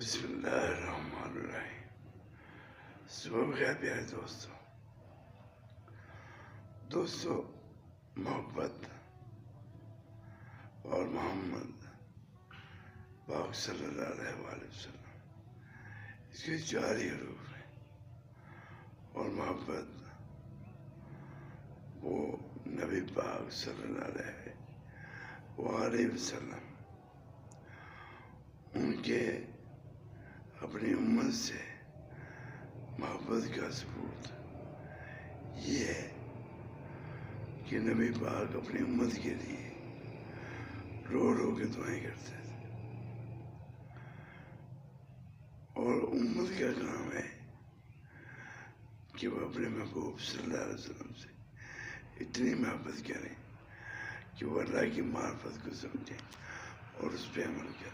بسم اللہ الرحمن الرحیم۔ صبح بخیر پیارے دوستو، محبت اور محمد پاک صلی اللہ علیہ وآلہ وسلم، اس کے 4 ہی حروف ہیں۔ اور محبت وہ نبی پاک صلی اللہ علیہ وآلہ وسلم، ان کے اپنی امت سے محبت کا ثبوت یہ ہے کہ نبی پاک اپنی امت کے لیے رو رو کے دعائیں کرتے تھے، اور امت کا کام ہے کہ وہ اپنے محبوب صلی اللہ علیہ وسلم سے اتنی محبت کریں کہ وہ اللہ کی معرفت کو سمجھیں اور اس پہ عمل کریں۔